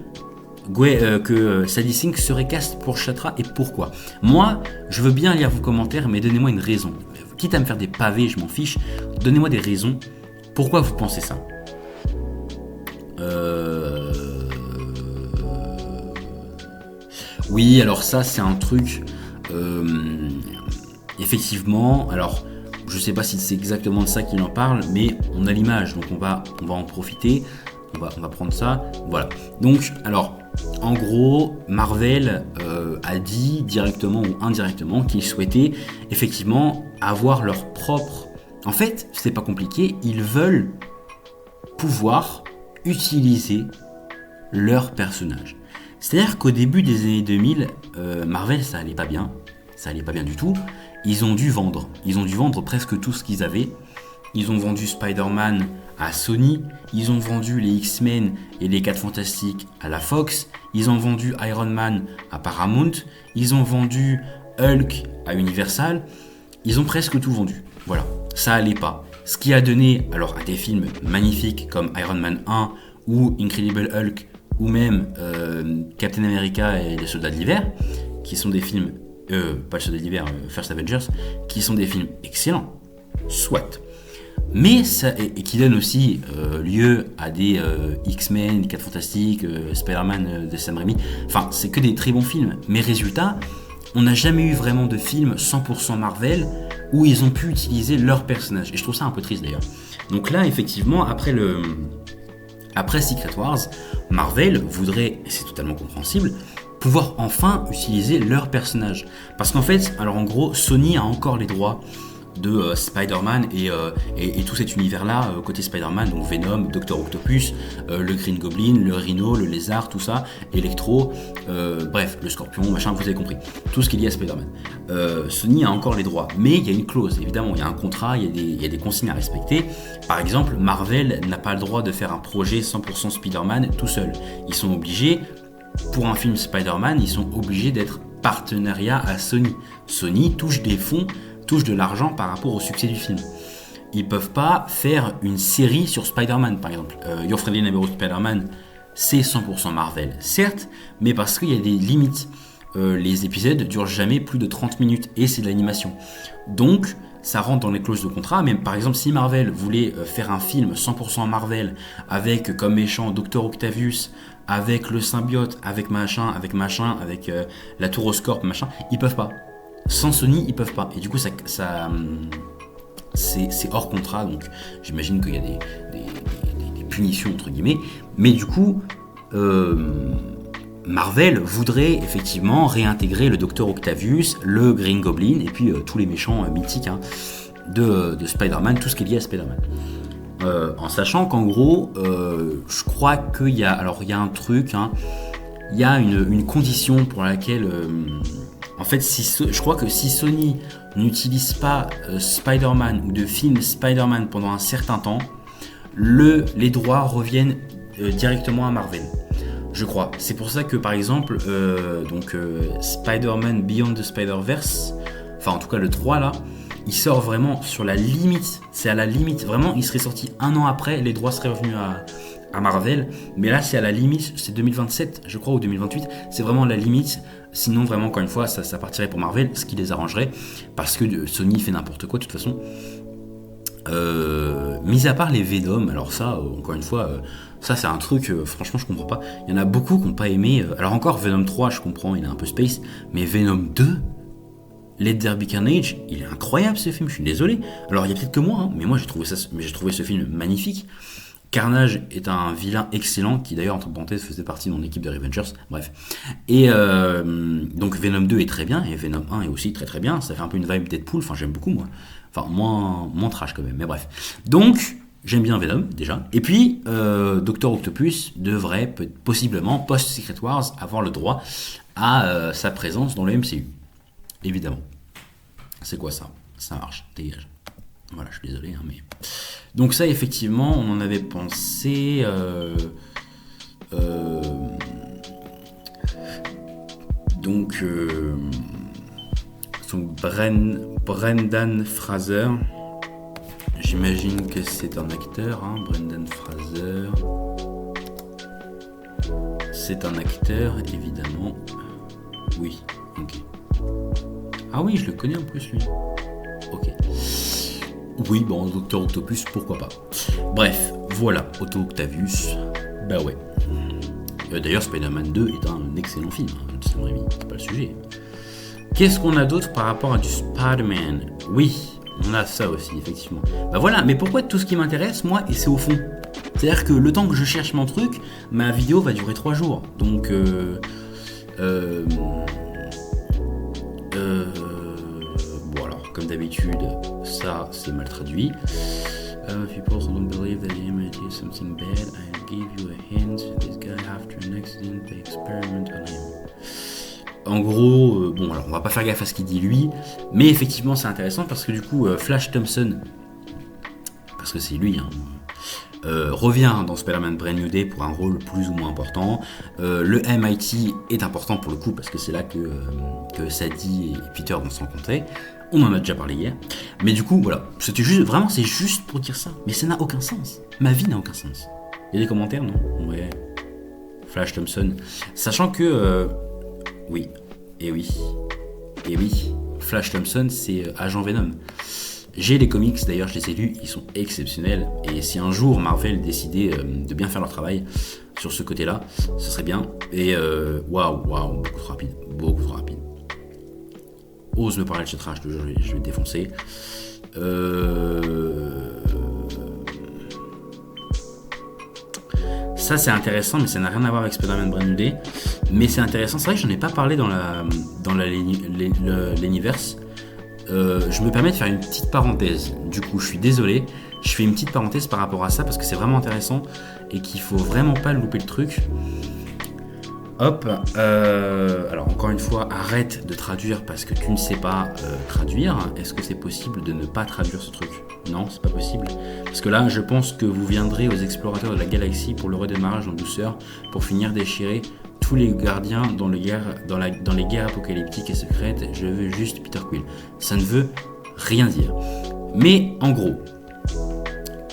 Sadie Sink serait cast pour Chatra et pourquoi. Moi, je veux bien lire vos commentaires, mais donnez-moi une raison. Quitte à me faire des pavés, je m'en fiche. Donnez-moi des raisons. Pourquoi vous pensez ça? Oui, alors ça, c'est un truc... effectivement, alors... Je sais pas si c'est exactement de ça qu'il en parle, mais on a l'image, donc on va en profiter. On va prendre ça. Voilà. Donc, alors, en gros, Marvel a dit directement ou indirectement qu'ils souhaitaient effectivement avoir leur propre... En fait, c'est pas compliqué, ils veulent pouvoir utiliser leur personnage. C'est-à-dire qu'au début des années 2000, Marvel, ça allait pas bien. Ça allait pas bien du tout. Ils ont dû vendre presque tout ce qu'ils avaient. Ils ont vendu Spider-Man à Sony, ils ont vendu les X-Men et les 4 Fantastiques à la Fox, ils ont vendu Iron Man à Paramount, ils ont vendu Hulk à Universal, ils ont presque tout vendu. Voilà, ça allait pas. Ce qui a donné alors à des films magnifiques comme Iron Man 1 ou Incredible Hulk ou même Captain America et les Soldats de l'Hiver, qui sont des films pas le Soldat d'hiver, First Avengers, qui sont des films excellents, soit. Mais ça, et qui donnent aussi lieu à des X-Men, des 4 Fantastiques, Spider-Man de Sam Raimi. Enfin, c'est que des très bons films. Mais résultat, on n'a jamais eu vraiment de film 100% Marvel où ils ont pu utiliser leurs personnages. Et je trouve ça un peu triste d'ailleurs. Donc là, effectivement, après Secret Wars, Marvel voudrait, et c'est totalement compréhensible, pouvoir enfin utiliser leurs personnages. Parce qu'en fait, alors en gros, Sony a encore les droits de Spider-Man et tout cet univers-là, côté Spider-Man, donc Venom, Doctor Octopus, le Green Goblin, le Rhino, le Lézard, tout ça, Electro, bref, le Scorpion, machin, vous avez compris, tout ce qui est lié à Spider-Man. Sony a encore les droits, mais il y a une clause, évidemment, il y a un contrat, il y a des consignes à respecter. Par exemple, Marvel n'a pas le droit de faire un projet 100% Spider-Man tout seul. Ils sont obligés, pour un film Spider-Man, ils sont obligés d'être partenariat à Sony. Sony touche des fonds, touche de l'argent par rapport au succès du film. Ils peuvent pas faire une série sur Spider-Man, par exemple. Your Friendly Neighborhood Spider-Man, c'est 100% Marvel, certes, mais parce qu'il y a des limites. Les épisodes durent jamais plus de 30 minutes et c'est de l'animation. Donc, ça rentre dans les clauses de contrat. Mais par exemple, si Marvel voulait faire un film 100% Marvel avec comme méchant Dr. Octavius, avec le symbiote, avec la tour Oscorp, machin, ils peuvent pas. Sans Sony, ils peuvent pas. Et du coup, c'est hors contrat. Donc, j'imagine qu'il y a des punitions, entre guillemets. Mais du coup, Marvel voudrait effectivement réintégrer le Dr. Octavius, le Green Goblin, et puis tous les méchants mythiques de Spider-Man, tout ce qui est lié à Spider-Man. En sachant qu'en gros, je crois qu'il y a un truc, il y a une condition pour laquelle... En fait, je crois que si Sony n'utilise pas Spider-Man ou de films Spider-Man pendant un certain temps, les droits reviennent directement à Marvel. Je crois. C'est pour ça que par exemple, Spider-Man Beyond the Spider-Verse, enfin en tout cas le 3 là, il sort vraiment sur la limite. C'est à la limite. Vraiment, il serait sorti 1 an après, les droits seraient revenus à Marvel. Mais là, c'est à la limite. C'est 2027, je crois, ou 2028. C'est vraiment la limite. Sinon, vraiment, encore une fois, ça partirait pour Marvel, ce qui les arrangerait, parce que Sony fait n'importe quoi de toute façon. Mis à part les Venom, alors ça, encore une fois, ça c'est un truc, franchement, je comprends pas. Il y en a beaucoup qui n'ont pas aimé. Alors encore, Venom 3, je comprends, il est un peu space, mais Venom 2, Let There Be Carnage, il est incroyable ce film, je suis désolé. Alors il y a peut-être que moi, mais moi j'ai trouvé ce film magnifique. Carnage est un vilain excellent qui d'ailleurs entre parenthèses faisait partie de mon équipe de Revengers, bref. Et donc Venom 2 est très bien et Venom 1 est aussi très très bien, ça fait un peu une vibe Deadpool, enfin j'aime beaucoup moi. Enfin moins trash quand même, mais bref. Donc j'aime bien Venom déjà. Et puis Dr. Octopus devrait possiblement post-Secret Wars avoir le droit à sa présence dans le MCU. Évidemment. C'est quoi ça ? Ça marche, dégage. Voilà, je suis désolé, mais... Donc ça, effectivement, on en avait pensé... Brendan Fraser, j'imagine que c'est un acteur, Brendan Fraser. C'est un acteur, évidemment. Oui, ok. Ah oui, je le connais en plus, lui. Ok. Oui, bon, Dr. Octopus, pourquoi pas. Bref, voilà, Otto Octavius, bah ouais. D'ailleurs, Spider-Man 2 est un excellent film, de Sam Raimi, c'est pas le sujet. Qu'est-ce qu'on a d'autre par rapport à du Spider-Man ? Oui, on a ça aussi, effectivement. Bah voilà, mais pourquoi tout ce qui m'intéresse, moi, et c'est au fond. C'est-à-dire que le temps que je cherche mon truc, ma vidéo va durer 3 jours. Donc, bon alors, comme d'habitude, ça c'est mal traduit. If people don't believe that the MIT is something bad, I'll give you a hint. This guy after an accident, they experiment on him. En gros, bon alors on va pas faire gaffe à ce qu'il dit lui, mais effectivement c'est intéressant parce que du coup Flash Thompson, parce que c'est lui, revient dans Spider-Man Brand New Day pour un rôle plus ou moins important. Le MIT est important pour le coup parce que c'est là que Sadie et Peter vont se rencontrer. On en a déjà parlé hier. Mais du coup, voilà. C'était juste, vraiment, c'est juste pour dire ça. Mais ça n'a aucun sens. Ma vie n'a aucun sens. Il y a des commentaires, non ? Ouais. Flash Thompson. Sachant que... oui. Et oui. Flash Thompson, c'est Agent Venom. J'ai les comics, d'ailleurs, je les ai lus. Ils sont exceptionnels. Et si un jour Marvel décidait de bien faire leur travail sur ce côté-là, ce serait bien. Et waouh, beaucoup trop rapide. ose me parler de Chitra, je vais te défoncer. Ça c'est intéressant, mais ça n'a rien à voir avec Spider-Man Brand New Day. Mais c'est intéressant, c'est vrai que j'en ai pas parlé dans l'universe. Je me permets de faire une petite parenthèse. Du coup, je suis désolé, je fais une petite parenthèse par rapport à ça parce que c'est vraiment intéressant et qu'il faut vraiment pas louper le truc. Hop, alors encore une fois, arrête de traduire parce que tu ne sais pas traduire. Est-ce que c'est possible de ne pas traduire ce truc ? Non, c'est pas possible. Parce que là, je pense que vous viendrez aux explorateurs de la galaxie pour le redémarrage en douceur, pour finir déchirer tous les gardiens dans les guerres apocalyptiques et secrètes. Je veux juste Peter Quill. Ça ne veut rien dire. Mais en gros,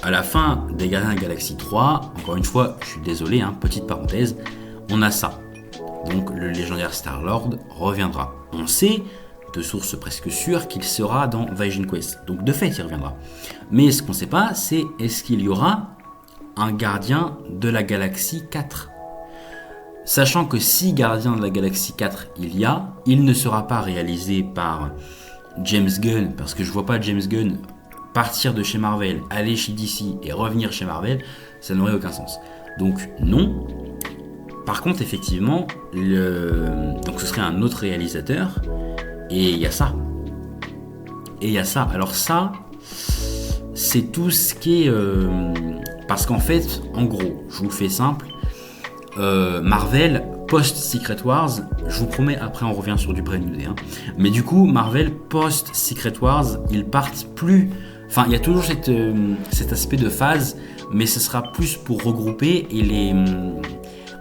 à la fin des Gardiens de la Galaxie 3, encore une fois, je suis désolé, petite parenthèse, on a ça. Donc le légendaire Star-Lord reviendra. On sait, de sources presque sûres, qu'il sera dans Vision Quest. Donc de fait, il reviendra. Mais ce qu'on ne sait pas, c'est est-ce qu'il y aura un gardien de la Galaxie 4 ? Sachant que si gardien de la Galaxie 4 il y a, il ne sera pas réalisé par James Gunn, parce que je ne vois pas James Gunn partir de chez Marvel, aller chez DC et revenir chez Marvel, ça n'aurait aucun sens. Donc non. Par contre, effectivement, donc ce serait un autre réalisateur, et il y a ça. Alors ça, c'est tout ce qui est... parce qu'en fait, en gros, je vous fais simple, Marvel, post-Secret Wars, je vous promets, après on revient sur du Brand New Day, mais du coup, Marvel, post-Secret Wars, ils partent plus... Enfin, il y a toujours cet aspect de phase, mais ce sera plus pour regrouper et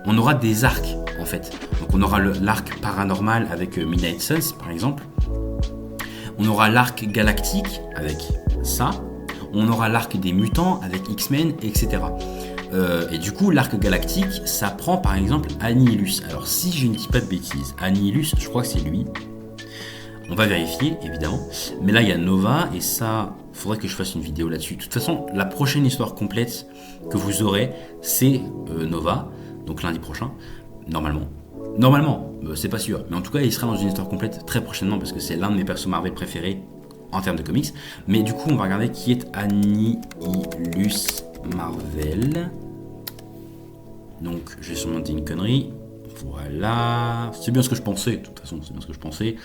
on aura des arcs en fait. Donc on aura l'arc paranormal avec Midnight Suns par exemple. On aura l'arc galactique avec ça. On aura l'arc des mutants avec X-Men, etc. Et du coup, l'arc galactique, ça prend par exemple Annihilus. Alors si je ne dis pas de bêtises, Annihilus, je crois que c'est lui. On va vérifier évidemment. Mais là, il y a Nova et ça, il faudrait que je fasse une vidéo là-dessus. De toute façon, la prochaine histoire complète que vous aurez, c'est Nova. Donc lundi prochain, normalement, c'est pas sûr, mais en tout cas il sera dans une histoire complète très prochainement parce que c'est l'un de mes persos Marvel préférés en termes de comics. Mais du coup on va regarder qui est Annihilus Marvel. Donc j'ai sûrement dit une connerie. Voilà, c'est bien ce que je pensais, de toute façon c'est bien ce que je pensais.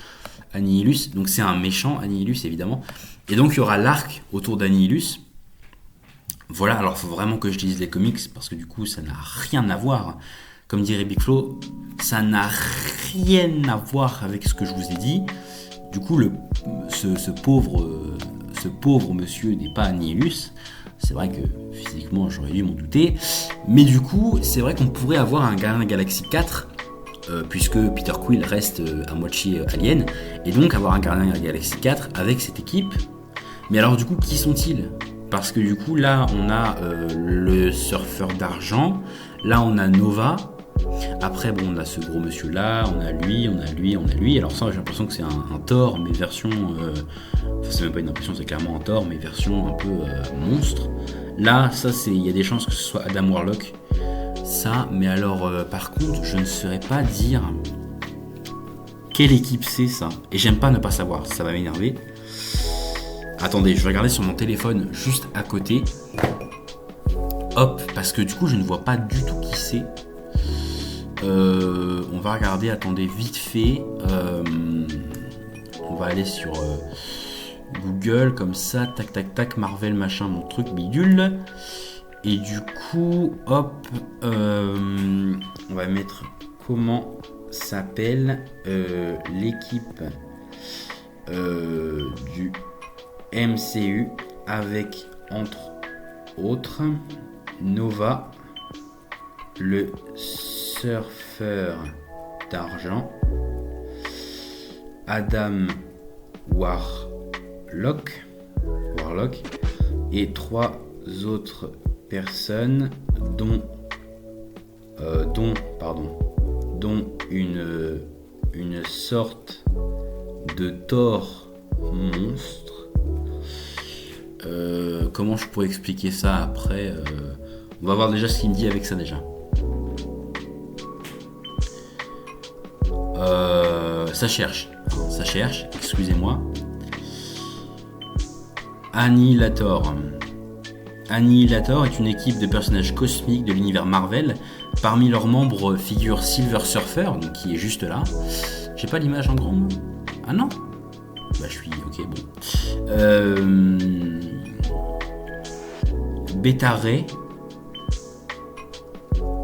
Annihilus, donc c'est un méchant Annihilus évidemment. Et donc il y aura l'arc autour d'Annihilus. Voilà, alors il faut vraiment que je lise les comics parce que du coup ça n'a rien à voir. Comme dirait Big Flo, ça n'a rien à voir avec ce que je vous ai dit. Du coup, ce pauvre monsieur n'est pas Annihilus. C'est vrai que physiquement j'aurais dû m'en douter. Mais du coup, c'est vrai qu'on pourrait avoir un Gardien de la Galaxie 4 puisque Peter Quill reste à moitié alien. Et donc avoir un Gardien de la Galaxie 4 avec cette équipe. Mais alors du coup, qui sont-ils ? Parce que du coup, là, on a le surfeur d'argent. Là, on a Nova. Après, bon, on a ce gros monsieur-là. On a lui. Alors ça, j'ai l'impression que c'est un Thor, mais version... Enfin, c'est même pas une impression, c'est clairement un Thor, mais version un peu monstre. Là, ça, il y a des chances que ce soit Adam Warlock. Ça, mais alors, par contre, je ne saurais pas dire quelle équipe c'est, ça. Et j'aime pas ne pas savoir, ça va m'énerver. Attendez, je vais regarder sur mon téléphone juste à côté. Hop, parce que du coup, je ne vois pas du tout qui c'est. On va regarder, attendez, vite fait. On va aller sur Google, comme ça, tac, tac, tac, Marvel, machin, mon truc, bidule. Et du coup, hop, on va mettre comment s'appelle l'équipe du MCU avec, entre autres, Nova, le surfeur d'argent, Adam Warlock et 3 autres personnes dont une sorte de Thor monstre. Comment je pourrais expliquer ça après on va voir déjà ce qu'il me dit avec ça déjà. Ça cherche. excusez-moi. Annihilator. Annihilator est une équipe de personnages cosmiques de l'univers Marvel. Parmi leurs membres figure Silver Surfer, donc qui est juste là. J'ai pas l'image en grand, moi. Ah non? Bah je suis... ok, bon. Beta Ray.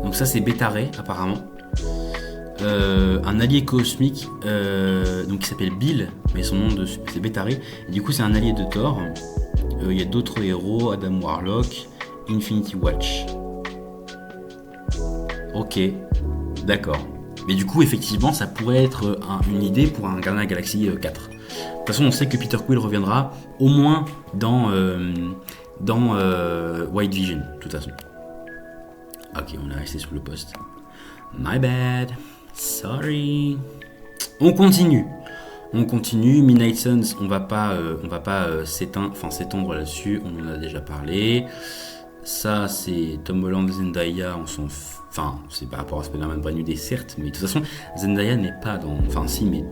Donc ça c'est Beta Ray, apparemment. Un allié cosmique donc qui s'appelle Bill, mais son nom c'est Beta Ray. Et du coup c'est un allié de Thor. Il y a d'autres héros, Adam Warlock, Infinity Watch. Ok, d'accord. Mais du coup effectivement ça pourrait être une idée pour un Gardien de la Galaxie 4. De toute façon on sait que Peter Quill reviendra au moins dans White Vision, de toute façon. Ok, on est resté sur le poste. My bad. Sorry. On continue. Midnight Suns, on va pas s'étendre là-dessus. On en a déjà parlé. Ça, c'est Tom Holland, Zendaya. C'est par rapport à Spider-Man Brand New Day, certes, mais de toute façon, Zendaya n'est pas dans. Enfin, si, mais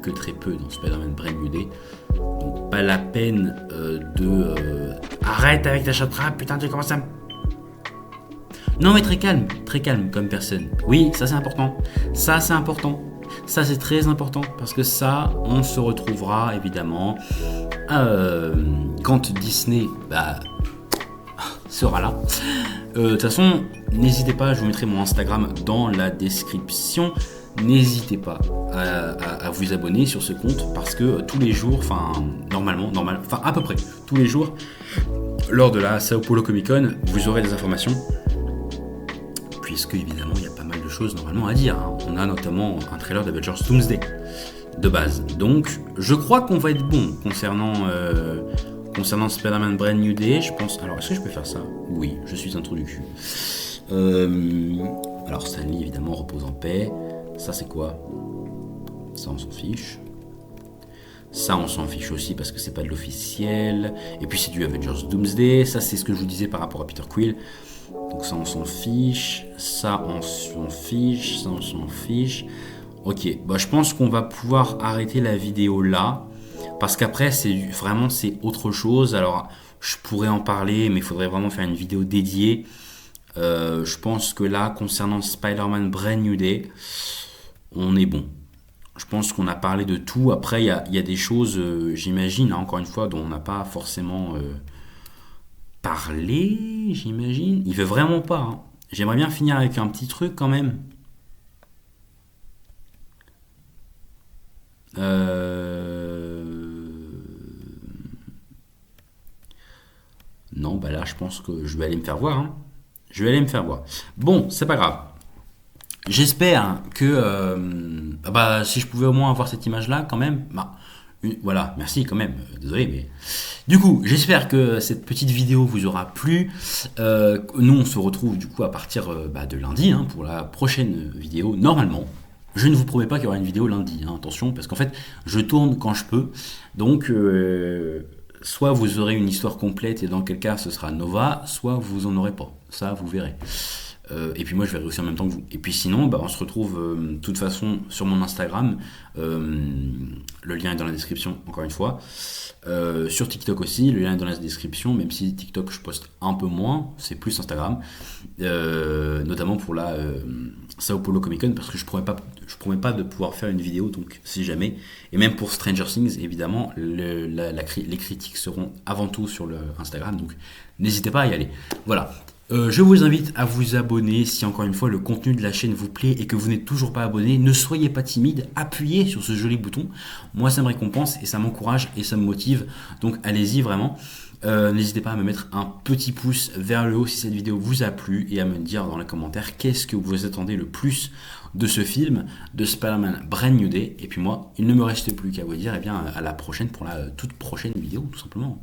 que très peu dans Spider-Man Brand New Day. Donc, pas la peine arrête avec ta chatrape, putain, tu commences à. Non mais très calme comme personne. Oui, ça c'est important. Ça c'est très important parce que ça, on se retrouvera évidemment quand Disney sera là. De toute façon, n'hésitez pas, je vous mettrai mon Instagram dans la description. N'hésitez pas à vous abonner sur ce compte parce que tous les jours, à peu près tous les jours, lors de la Sao Paulo Comic Con, vous aurez des informations. Puisque évidemment il y a pas mal de choses normalement à dire. On a notamment un trailer d'Avengers Doomsday de base. Donc je crois qu'on va être bon concernant Spider-Man Brand New Day. Je pense. Alors est-ce que je peux faire ça? Oui, je suis un trou du cul. Alors Stan Lee évidemment repose en paix. Ça c'est quoi? Ça on s'en fiche. Ça on s'en fiche aussi parce que c'est pas de l'officiel. Et puis c'est du Avengers Doomsday. Ça c'est ce que je vous disais par rapport à Peter Quill. Donc ça on s'en fiche, ça on s'en fiche, ça on s'en fiche. Ok, je pense qu'on va pouvoir arrêter la vidéo là. Parce qu'après c'est autre chose. Alors je pourrais en parler mais il faudrait vraiment faire une vidéo dédiée. Je pense que là concernant Spider-Man Brand New Day, on est bon. Je pense qu'on a parlé de tout. Après il y a des choses, j'imagine, encore une fois, dont on n'a pas forcément... parler, j'imagine. Il veut vraiment pas. J'aimerais bien finir avec un petit truc quand même. Non, là, je pense que je vais aller me faire voir. Bon, c'est pas grave. J'espère que si je pouvais au moins avoir cette image-là, quand même. Voilà, merci quand même. Désolé, mais du coup, j'espère que cette petite vidéo vous aura plu. Nous, on se retrouve du coup à partir de lundi pour la prochaine vidéo. Normalement, je ne vous promets pas qu'il y aura une vidéo lundi. Attention, parce qu'en fait, je tourne quand je peux. Donc, soit vous aurez une histoire complète et dans quel cas ce sera Nova, soit vous en aurez pas. Ça, vous verrez. Et puis moi je verrai aussi en même temps que vous. Et puis sinon on se retrouve de toute façon sur mon Instagram, le lien est dans la description encore une fois, sur TikTok aussi, le lien est dans la description, même si TikTok je poste un peu moins, c'est plus Instagram, notamment pour la Sao Paulo Comic Con, parce que je promets pas de pouvoir faire une vidéo, donc si jamais, et même pour Stranger Things évidemment, les critiques seront avant tout sur le Instagram, donc n'hésitez pas à y aller. Voilà. Je vous invite à vous abonner si encore une fois le contenu de la chaîne vous plaît et que vous n'êtes toujours pas abonné. Ne soyez pas timide, appuyez sur ce joli bouton. Moi ça me récompense et ça m'encourage et ça me motive. Donc allez-y vraiment. N'hésitez pas à me mettre un petit pouce vers le haut si cette vidéo vous a plu et à me dire dans les commentaires qu'est-ce que vous attendez le plus de ce film, de Spider-Man Brand New Day. Et puis moi, il ne me reste plus qu'à vous dire à la prochaine pour la toute prochaine vidéo tout simplement.